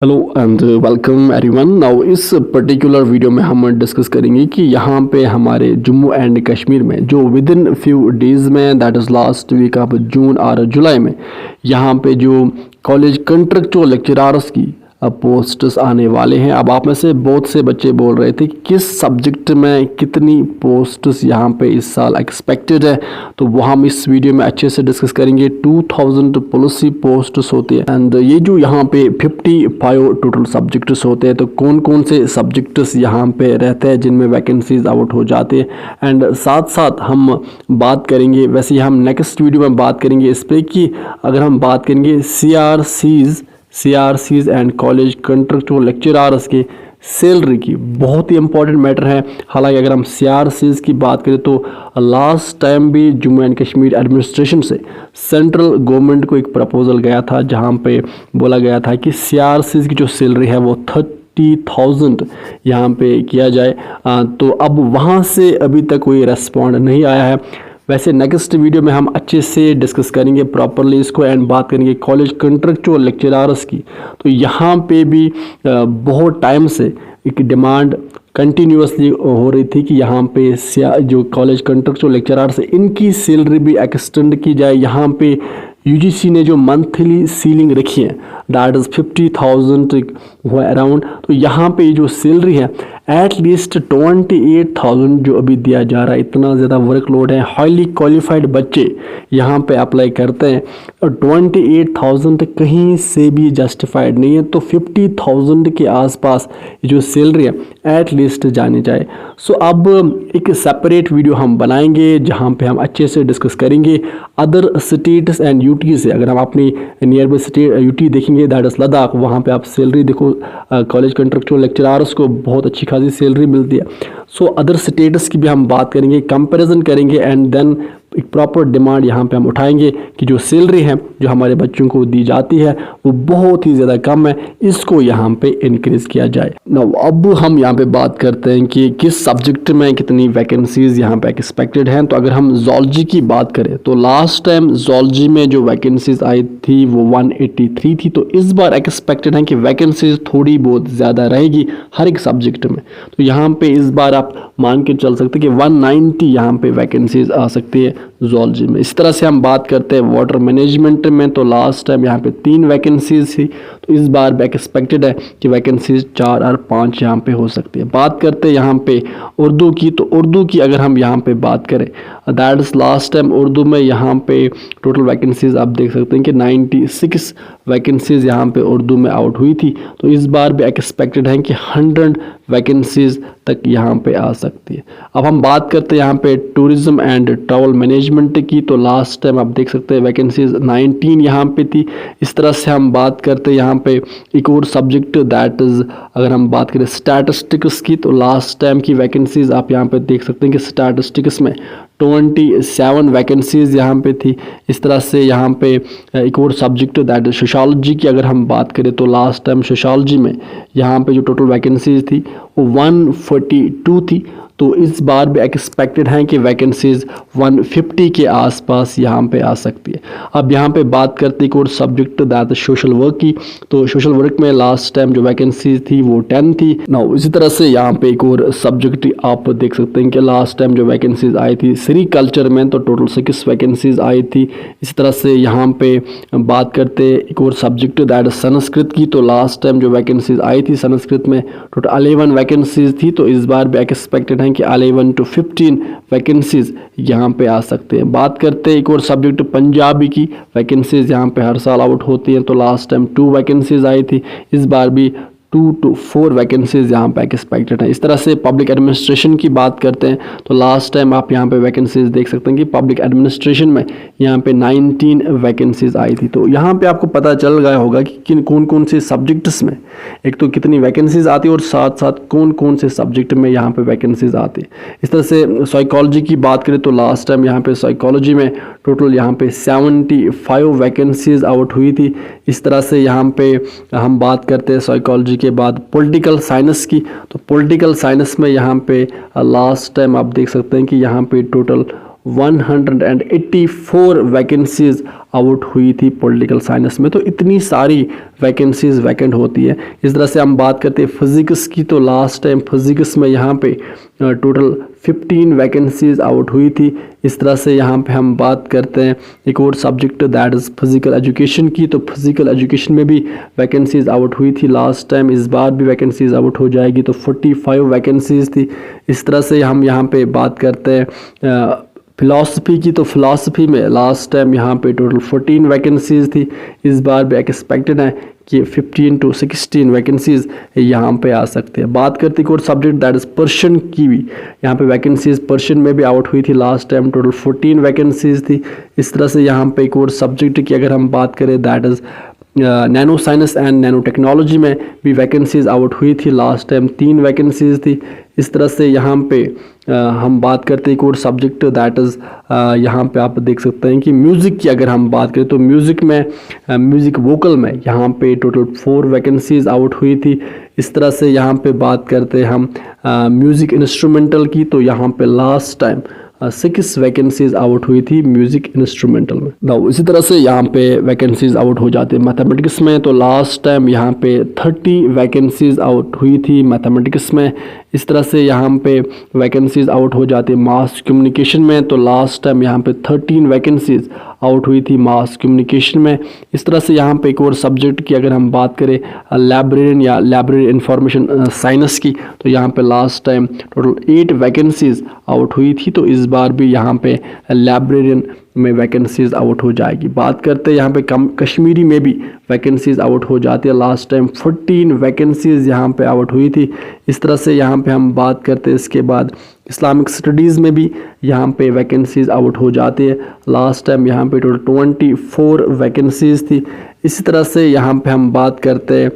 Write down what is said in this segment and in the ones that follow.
Hello and welcome everyone. Now इस particular video में हम डिस्कस करेंगे कि यहाँ पे हमारे जम्मू एंड कश्मीर में जो विद इन फ्यू डेज़ में that is last week of June और जुलाई में यहाँ पे जो कॉलेज कंट्रेक्चुअल लेक्चरर्स की पोस्ट्स आने वाले हैं। अब आप में से बहुत से बच्चे बोल रहे थे कि किस सब्जेक्ट में कितनी पोस्ट्स यहाँ पे इस साल एक्सपेक्टेड है, तो वो हम इस वीडियो में अच्छे से डिस्कस करेंगे। 2000 पॉलिसी पोस्ट्स होती है एंड ये जो यहाँ पे 55 टोटल सब्जेक्ट्स होते हैं, तो कौन कौन से सब्जेक्ट्स यहाँ पे रहते हैं जिनमें वैकेंसीज आउट हो जाती है। एंड साथ साथ हम बात करेंगे, वैसे ही हम नेक्स्ट वीडियो में बात करेंगे इस पर कि अगर हम बात करेंगे CRCs and college contractual lecturers के सैलरी की, बहुत ही इंपॉर्टेंट मैटर है। हालांकि अगर हम CRCs की बात करें तो लास्ट टाइम भी जम्मू एंड कश्मीर एडमिनिस्ट्रेशन से सेंट्रल गवर्नमेंट को एक प्रपोजल गया था जहां पे बोला गया था कि CRCs की जो सैलरी है वो 30,000 यहाँ पे किया जाए। तो अब वहाँ से अभी तक कोई रेस्पॉन्ड नहीं आया है। वैसे नेक्स्ट वीडियो में हम अच्छे से डिस्कस करेंगे प्रॉपरली इसको एंड बात करेंगे कॉलेज कंट्रेक्चुअल लेक्चरर्स की। तो यहाँ पे भी बहुत टाइम से एक डिमांड कंटिन्यूसली हो रही थी कि यहाँ पे जो कॉलेज कंट्रेक्चुअल लेक्चरर्स है इनकी सैलरी भी एक्सटेंड की जाए। यहाँ पे UGC ने जो मंथली सीलिंग रखी है दैट इज़ 50,000 अराउंड, तो यहाँ पे जो सैलरी है एटलीस्ट 28,000 जो अभी दिया जा रहा है। इतना ज़्यादा वर्कलोड है, हाईली क्वालिफाइड बच्चे यहाँ पे अप्लाई करते हैं और 28,000 कहीं से भी जस्टिफाइड नहीं है। तो 50,000 के आसपास जो सैलरी है एटलीस्ट जानी चाहिए। सो अब एक सेपरेट वीडियो हम बनाएंगे जहाँ पे हम अच्छे से डिस्कस करेंगे अदर स्टेट्स एंड यूटी से। अगर हम अपनी नियर बाई स्टेट यूटी देखेंगे दैट इज़ लद्दाख, वहाँ पे आप सैलरी देखो कॉलेज कंट्रेक्चुअल लेक्चरर्स को बहुत अच्छी खासी सैलरी मिलती है। सो अदर स्टेट्स की भी हम बात करेंगे, कंपैरिजन करेंगे एंड देन एक प्रॉपर डिमांड यहाँ पे हम उठाएंगे कि जो सैलरी है जो हमारे बच्चों को दी जाती है वो बहुत ही ज़्यादा कम है, इसको यहाँ पे इंक्रीज किया जाए। नाउ अब हम यहाँ पे बात करते हैं कि किस सब्जेक्ट में कितनी वैकेंसीज यहाँ पे एक्सपेक्टेड हैं। तो अगर हम जूलॉजी की बात करें तो लास्ट टाइम जूलॉजी में जो वैकेंसीज आई थी वो 183 थी, तो इस बार एक्सपेक्टेड है कि वैकेंसीज थोड़ी बहुत ज़्यादा रहेगी हर एक सब्जेक्ट में। तो यहाँ पे इस बार आप मान के चल सकते हैं कि 190 यहाँ पे वैकेंसीज आ सकती है जूलॉजी में। इस तरह से हम बात करते हैं वाटर मैनेजमेंट में, तो लास्ट टाइम यहाँ पे 3 वैकेंसीज थी, तो इस बार भी एक्सपेक्टेड है कि वैकेंसीज 4 और 5 यहाँ पे हो सकती है। बात करते हैं यहाँ पे उर्दू की, तो उर्दू की अगर हम यहाँ पे बात करें that is last time Urdu में यहाँ पे टोटल वैकेंसीज आप देख सकते हैं कि 96 वैकेंसीज यहाँ पे उर्दू में आउट हुई थी। तो इस बार भी एक्सपेक्टेड है कि 100 वैकेंसीज तक यहाँ पे आ सकती है। अब हम बात करते हैं यहाँ पे टूरिज्म एंड ट्रैवल मैनेजमेंट की, तो लास्ट टाइम आप देख सकते हैं वैकेंसीज 19 यहाँ पे थी। इस तरह से हम बात करते हैं यहाँ पे एक और सब्जेक्ट दैट इज़ अगर हम बात करें स्टैटिस्टिक्स की, तो लास्ट टाइम की वैकेंसीज आप यहाँ पे देख सकते हैं कि स्टैटिस्टिक्स में 27 वैकेंसीज यहाँ पे थी। इस तरह से यहाँ पे एक और सब्जेक्ट दैट सोशोलॉजी की अगर हम बात करें तो लास्ट टाइम सोशोलॉजी में यहाँ पे जो टोटल वैकेंसीज थी वो 142 थी। तो इस बार भी एक्सपेक्टेड हैं कि वैकेंसीज 150 के आसपास यहाँ पे आ सकती है। अब यहाँ पे बात करते एक और सब्जेक्ट दैट सोशल वर्क की, तो सोशल वर्क में लास्ट टाइम जो वैकेंसीज थी वो 10 थी। नाउ इसी तरह से यहाँ पे एक और सब्जेक्ट आप देख सकते हैं कि लास्ट टाइम जो वैकेंसीज आई थी सेरीकल्चर में, तो टोटल 6 वैकेंसीज आई थी। इसी तरह से यहाँ पे बात करते एक और सब्जेक्ट दैट संस्कृत की, तो लास्ट टाइम जो वैकेंसीज आई थी संस्कृत में टोटल 11 वैकेंसीज थी। तो इस बार भी एक्सपेक्टेड है कि 11 to 15 वैकेंसीज यहाँ पे आ सकते हैं। बात करते हैं एक और सब्जेक्ट पंजाबी की, वैकेंसीज यहाँ पे हर साल आउट होती हैं, तो लास्ट टाइम 2 वैकेंसीज आई थी, इस बार भी 2 to 4 वैकेंसीज यहाँ पे एक्सपेक्टेड है। इस तरह से पब्लिक एडमिनिस्ट्रेशन की बात करते हैं तो लास्ट टाइम आप यहाँ पे वैकेंसीज देख सकते हैं कि पब्लिक एडमिनिस्ट्रेशन में यहाँ पे 19 वैकेंसीज आई थी। तो यहाँ पे आपको पता चल गया होगा कि किन कौन कौन से सब्जेक्ट्स में एक तो कितनी वैकेंसीज आती है और साथ साथ कौन कौन से सब्जेक्ट में यहाँ पे वैकेंसीज आती है। इस तरह से साइकोलॉजी की बात करें तो लास्ट टाइम यहाँ पे साइकोलॉजी में टोटल यहाँ पे 75 वैकेंसीज आउट हुई थी। इस तरह से यहाँ पे हम बात करते हैं साइकोलॉजी के बाद पॉलिटिकल साइंस की, तो पॉलिटिकल साइंस में यहाँ पे लास्ट टाइम आप देख सकते हैं कि यहाँ पे टोटल 184 वैकेंसीज़ आउट हुई थी पॉलिटिकल साइंस में। तो इतनी सारी वैकेंसीज़ वैकेंट होती है। इस तरह से हम बात करते हैं फिज़िक्स की, तो लास्ट टाइम फिज़िक्स में यहाँ पे टोटल 15 वैकेंसीज़ आउट हुई थी। इस तरह से यहाँ पे हम बात करते हैं एक और subject that is physical education की, तो फिज़िकल एजुकेशन में भी वैकेंसीज़ आउट हुई थी लास्ट टाइम। इस बार भी वैकेंसीज़ आउट हो जाएगी, तो 45 वैकेंसीज़ थी। इस तरह से हम यहाँ पे बात करते हैं फ़िलासफ़ी की, तो फ़िलासफ़ी में लास्ट टाइम यहाँ पे टोटल 14 वैकेंसीज़ थी। इस बार भी एक्सपेक्टेड है कि 15 to 16 वैकेंसीज़ यहाँ पे आ सकते हैं। बात करते हैं और सब्जेक्ट दैट इज़ पर्शियन की भी यहाँ पे वैकेंसीज़ पर्शियन में भी आउट हुई थी लास्ट टाइम, टोटल 14 वैकेंसीज़ थी। इस तरह से यहाँ पे एक और सब्जेक्ट की अगर हम बात करें that is nano science and nano technology में भी वैकेंसीज़ आउट हुई थी लास्ट टाइम, 3 वैकेंसीज़ थी। इस तरह से यहाँ पे हम बात करते हैं एक और सब्जेक्ट दैट इज़ यहाँ पे आप देख सकते हैं कि म्यूज़िक की अगर हम बात करें तो म्यूज़िक में म्यूज़िक वोकल में यहाँ पे टोटल 4 वैकेंसीज़ आउट हुई थी। इस तरह से यहाँ पे बात करते हैं हम म्यूज़िक इंस्ट्रूमेंटल की, तो यहाँ पे लास्ट टाइम 6 वैकेंसीज़ आउट हुई थी म्यूज़िक इंस्ट्रूमेंटल में। नाउ इसी तरह से यहाँ पे वैकेंसीज़ आउट हो जाती है मैथमेटिक्स में, तो लास्ट टाइम यहाँ पे 30 वैकेंसीज़ आउट हुई थी मैथमेटिक्स में। इस तरह से यहाँ पे वैकेंसीज़ आउट हो जाती है मास कम्युनिकेशन में, तो लास्ट टाइम यहाँ पे 13 वैकेंसीज़ आउट हुई थी मास कम्युनिकेशन में। इस तरह से यहाँ पे एक और सब्जेक्ट की अगर हम बात करें लाइब्रेरियन या लाइब्रेरी इंफॉर्मेशन साइंस की, तो यहाँ पे last time total 8 vacancies out हुई थी। तो इस बार भी यहाँ पे लाइब्रेरियन में वैकेंसीज़ आउट हो जाएगी। बात करते हैं यहाँ पे कश्मीरी में भी वैकेंसीज़ आउट हो जाती है। लास्ट टाइम 14 वैकेंसीज़ यहाँ पे आउट हुई थी। इस तरह से यहाँ पे हम बात करते हैं इसके बाद इस्लामिक स्टडीज़ में भी यहाँ पे वैकेंसीज़ आउट हो जाती है। लास्ट टाइम यहाँ पे टोटल 24 वैकेंसीज़ थी। इसी तरह से यहाँ पे हम बात करते हैं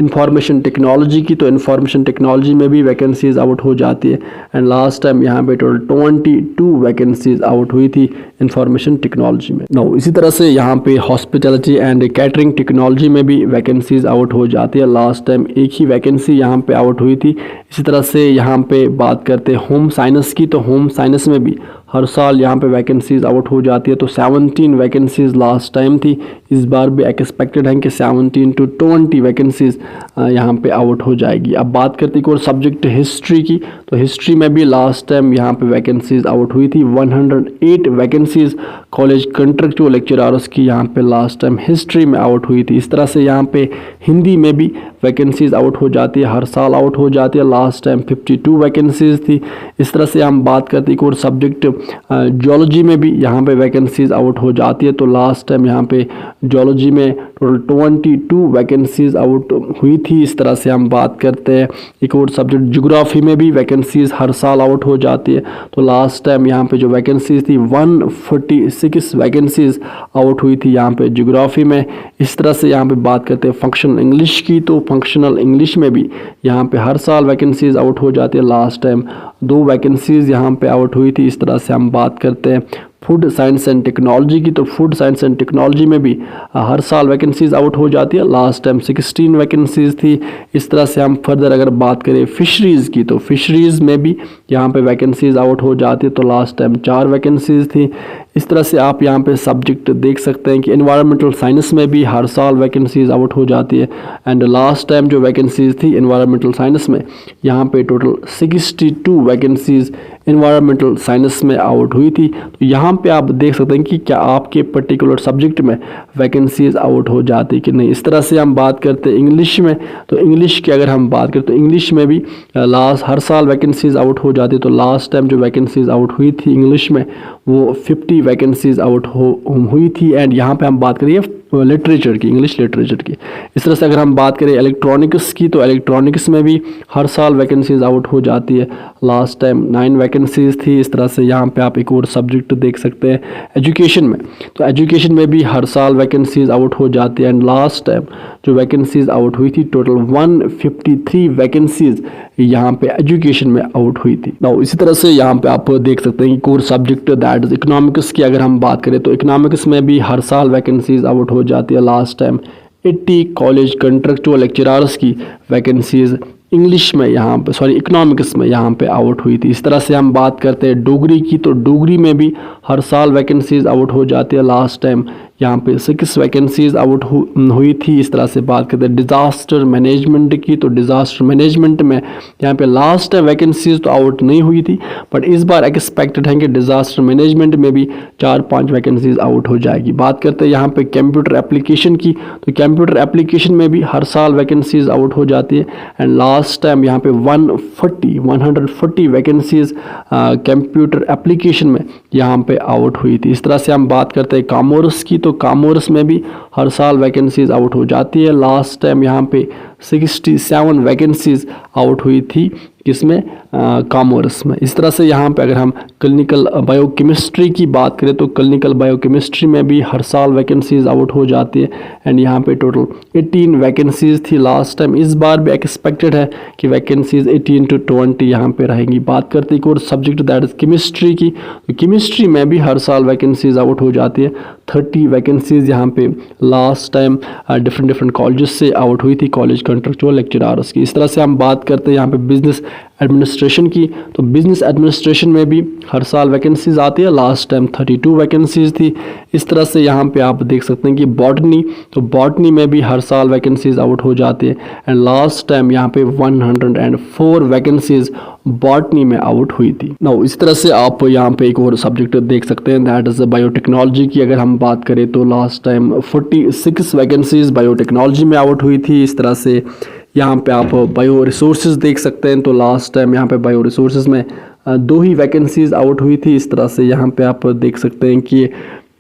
इंफॉर्मेशन टेक्नोलॉजी की, तो इंफॉर्मेशन टेक्नोलॉजी में भी वैकेंसीज़ आउट हो जाती है। एंड लास्ट टाइम यहाँ पे टोटल 22 वैकेंसीज़ आउट हुई थी इंफॉर्मेशन टेक्नोलॉजी में। नाउ इसी तरह से यहाँ पे हॉस्पिटैलिटी एंड कैटरिंग टेक्नोलॉजी में भी वैकेंसीज़ आउट हो जाती है। लास्ट टाइम एक ही वैकेंसी यहाँ पे आउट हुई थी। इसी तरह से यहाँ पे बात करते हैं होम साइंस की, तो होम साइंस में भी हर साल यहाँ पे वैकेंसीज़ आउट हो जाती है। तो 17 वैकेंसीज़ लास्ट टाइम थी। इस बार भी एक्सपेक्टेड है कि 17 to 20 वैकेंसीज़ यहाँ पे आउट हो जाएगी। अब बात करते हैं और सब्जेक्ट हिस्ट्री की, तो हिस्ट्री में भी लास्ट टाइम यहाँ पे वैकेंसीज़ आउट हुई थी। 108 वैकेंसीज़ कॉलेज कंट्रेक्चुअल लेक्चरर्स की यहाँ पे लास्ट टाइम हिस्ट्री में आउट हुई थी। इस तरह से यहाँ पे हिंदी में भी वैकेंसीज़ आउट हो जाती है, हर साल आउट हो जाती है। लास्ट टाइम 52 वैकेंसीज़ थी। इस तरह से हम बात करते हैं और सब्जेक्ट जियोलॉजी में भी यहाँ पे वैकेंसीज़ आउट हो जाती है। तो लास्ट टाइम यहाँ पे जियोलॉजी में टोटल 22 वैकेंसीज़ आउट हुई थी। इस तरह से हम बात करते हैं एक और सब्जेक्ट ज्योग्राफी में भी वैकेंसीज़ हर साल आउट हो जाती है। तो लास्ट टाइम यहाँ पे जो वैकेंसीज़ थी 146 वैकेंसीज़ आउट हुई थी यहाँ पे ज्योग्राफी में। इस तरह से यहाँ पे बात करते हैं फंक्शनल इंग्लिश की, तो फंक्शनल इंग्लिश में भी यहाँ पे हर साल वैकेंसीज़ आउट हो जाती है। लास्ट टाइम 2 वैकेंसीज़ यहाँ पे आउट हुई थी। इस तरह से हम बात करते हैं फूड साइंस एंड टेक्नोलॉजी की, तो फूड साइंस एंड टेक्नोलॉजी में भी हर साल वैकेंसीज़ आउट हो जाती है। लास्ट टाइम 16 वैकेंसीज़ थी। इस तरह से हम फर्दर अगर बात करें फिशरीज़ की, तो फिशरीज़ में भी यहाँ पे वैकेंसीज़ आउट हो जाती है। तो लास्ट टाइम 4 वैकेंसीज़ थी। इस तरह से आप यहाँ पे सब्जेक्ट देख सकते हैं कि एनवायरमेंटल साइंस में भी हर साल वैकेंसीज़ आउट हो जाती है। एंड लास्ट टाइम जो वैकेंसीज़ थी एनवायरमेंटल साइंस में यहाँ पे टोटल 62 वैकेंसीज़ एनवायरमेंटल साइंस में आउट हुई थी। तो यहाँ पे आप देख सकते हैं कि क्या आपके पर्टिकुलर सब्जेक्ट में वैकेंसीज़ आउट हो जाती कि नहीं। इस तरह से हम बात करते हैं इंग्लिश में, तो इंग्लिश की अगर हम बात करें तो इंग्लिश में भी हर साल वैकेंसीज़ आउट हो जाती है। तो लास्ट टाइम जो वैकेंसीज़ आउट हुई थी इंग्लिश में वो 50 वैकेंसीज़ आउट हुई थी। एंड यहाँ पे हम बात करिए लिटरेचर की, इंग्लिश लिटरेचर की। इस तरह से अगर हम बात करें इलेक्ट्रॉनिक्स की, तो इलेक्ट्रॉनिक्स में भी हर साल वैकेंसीज़ आउट हो जाती है। लास्ट टाइम 9 वैकेंसीज़ थी। इस तरह से यहाँ पे आप एक और सब्जेक्ट देख सकते हैं एजुकेशन में, तो एजुकेशन में भी हर साल वैकेंसीज़ आउट हो जाती है। एंड लास्ट टाइम जो वैकेंसीज़ आउट हुई थी टोटल 153 वैकेंसीज़ यहाँ पे एजुकेशन में आउट हुई थी। नाउ इसी तरह से यहाँ पे आप देख सकते हैं कि core subject that is economics की अगर हम बात करें तो इकोनॉमिक्स में भी हर साल वैकेंसीज़ आउट हो जाती है। Last time 80 college contractual lecturers की वैकेंसीज़ इंग्लिश में यहाँ पे इकोनॉमिक्स में यहाँ पे आउट हुई थी। इस तरह से हम बात करते हैं डोगरी की, तो डोगरी में भी हर साल वैकेंसीज़ आउट हो जाती है। लास्ट टाइम यहाँ पे 6 वैकेंसीज़ आउट हुई थी। इस तरह से बात करते हैं डिज़ास्टर मैनेजमेंट की, तो डिज़ास्टर मैनेजमेंट में यहाँ पे लास्ट टाइम वैकेंसीज़ तो आउट नहीं हुई थी, बट इस बार एक्सपेक्टेड है कि डिज़ास्टर मैनेजमेंट में भी 4-5 वैकेंसीज़ आउट हो जाएगी। बात करते हैं यहाँ पे कंप्यूटर एप्लीकेशन की, तो कंप्यूटर एप्लीकेशन में भी हर साल वैकेंसीज़ आउट हो जाती है। एंड लास्ट टाइम यहाँ पे 140 वैकेंसीज़ कंप्यूटर एप्लीकेशन में यहाँ पे आउट हुई थी। इस तरह से हम बात करते हैं कॉमर्स की, तो कॉमर्स में भी हर साल वैकेंसीज़ आउट हो जाती है। लास्ट टाइम यहाँ पे 67 वैकेंसीज़ आउट हुई थी, किसमें, कॉमर्स में। इस तरह से यहाँ पे अगर हम क्लिनिकल बायोकेमिस्ट्री की बात करें तो क्लिनिकल बायोकेमिस्ट्री में भी हर साल वैकेंसीज़ आउट हो जाती है। एंड यहाँ पे टोटल 18 वैकेंसीज़ थी लास्ट टाइम। इस बार भी एक्सपेक्टेड है कि वैकेंसीज़ 18 to 20 यहाँ पे रहेंगी। बात करते हैं एक और सब्जेक्ट दैट इज़ केमिस्ट्री की, तो केमिस्ट्री में भी हर साल वैकेंसीज़ आउट हो जाती है। 30 वैकेंसीज़ यहाँ पे लास्ट टाइम डिफरेंट कॉलेजेस से आउट हुई थी, कॉलेज कंट्रेक्चुअल लेक्चरर्स की। इस तरह से हम बात करते हैं यहाँ पे बिजनेस एडमिनिस्ट्रेशन की, तो बिजनेस एडमिनिस्ट्रेशन में भी हर साल वैकेंसीज़ आती है। लास्ट टाइम 32 वैकेंसीज़ थी। इस तरह से यहाँ पे आप देख सकते हैं कि बॉटनी, तो बॉटनी में भी हर साल वैकेंसीज़ आउट हो जाती है। एंड लास्ट टाइम यहाँ पे 104 वैकेंसीज़ बॉटनी में आउट हुई थी। नाउ इस तरह से आप यहाँ पे एक और सब्जेक्ट देख सकते हैं दैट इज़ बायोटेक्नोलॉजी की। अगर हम बात करें तो लास्ट टाइम 46 वैकेंसीज़ बायोटेक्नोलॉजी में आउट हुई थी। इस तरह से यहाँ पे आप बायो रिसोर्सेज देख सकते हैं, तो लास्ट टाइम यहाँ पे बायो रिसोर्सेज में 2 ही वैकेंसीज़ आउट हुई थी। इस तरह से यहाँ पे आप देख सकते हैं कि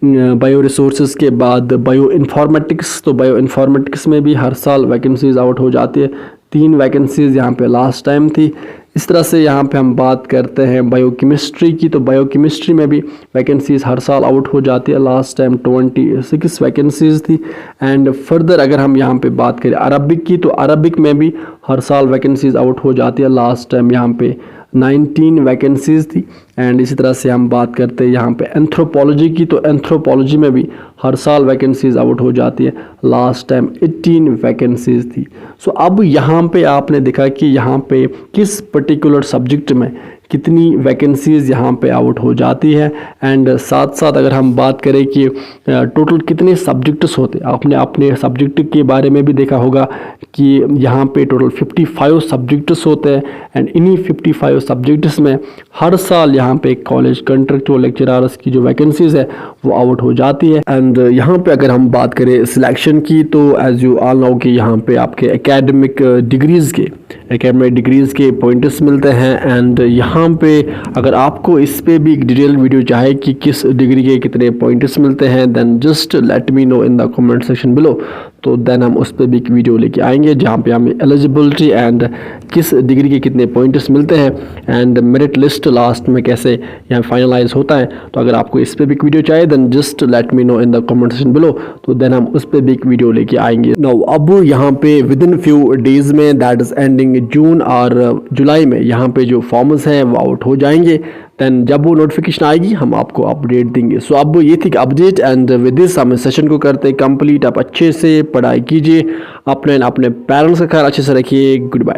बायो रिसोर्सेज के बाद बायो इन्फॉर्मेटिक्स, तो बायो इन्फॉर्मेटिक्स में भी हर साल वैकेंसीज़ आउट हो जाती है। 3 वैकेंसीज़ यहाँ पे लास्ट टाइम थी। इस तरह से यहाँ पे हम बात करते हैं बायोकेमिस्ट्री की, तो बायोकेमिस्ट्री में भी वैकेंसीज़ हर साल आउट हो जाती है। लास्ट टाइम 26 वैकेंसीज़ थी। एंड फर्दर अगर हम यहाँ पे बात करें अरबिक की, तो अरबिक में भी हर साल वैकेंसीज़ आउट हो जाती है। लास्ट टाइम यहाँ पे 19 वैकेंसीज़ थी। एंड इसी तरह से हम बात करते हैं यहाँ पे एंथ्रोपोलॉजी की, तो एंथ्रोपोलॉजी में भी हर साल वैकेंसीज़ आउट हो जाती है। लास्ट टाइम 18 वैकेंसीज़ थी। सो अब यहाँ पे आपने देखा कि यहाँ पे किस पर्टिकुलर सब्जेक्ट में कितनी वैकेंसीज़ यहाँ पे आउट हो जाती है। एंड साथ साथ अगर हम बात करें कि टोटल कितने सब्जेक्ट्स होते हैं, आपने अपने सब्जेक्ट के बारे में भी देखा होगा कि यहाँ पे टोटल 55 सब्जेक्ट्स होते हैं। एंड इन्हीं 55 सब्जेक्ट्स में हर साल यहाँ पे कॉलेज कंट्रेक्चुअल लेक्चरर्स की जो वैकेंसीज़ है वो आउट हो जाती है। एंड यहाँ पे अगर हम बात करें सिलेक्शन की, तो एज यू ऑल नो कि यहाँ पे आपके एकेडमिक डिग्रीज़ के पॉइंट्स मिलते हैं। एंड यहाँ पे अगर आपको इस पे भी एक डिटेल वीडियो चाहे कि किस डिग्री के कितने पॉइंट्स मिलते हैं, then just let me know in the comment section below. तो देन हम उस पर भी एक वीडियो लेके आएंगे जहाँ पे हमें एलिजिबिलिटी एंड किस डिग्री के कितने पॉइंट्स मिलते हैं एंड मेरिट लिस्ट लास्ट में कैसे यहाँ फाइनलाइज होता है। तो अगर आपको इस पर भी एक वीडियो चाहिए then just let me know in the comment section below, तो देन हम उस पर भी एक वीडियो लेके आएंगे। नाउ अब यहाँ पे विद इन फ्यू डेज में दैट इज एंडिंग जून और जुलाई में यहाँ पे जो फॉर्म्स हैं वो आउट हो जाएंगे। देन जब वो नोटिफिकेशन आएगी हम आपको अपडेट देंगे। सो अब ये थी अपडेट एंड विद दिस हम सेशन को करते कंप्लीट। आप अच्छे से पढ़ाई कीजिए, अपने पेरेंट्स का ख्याल अच्छे से रखिए। Good bye.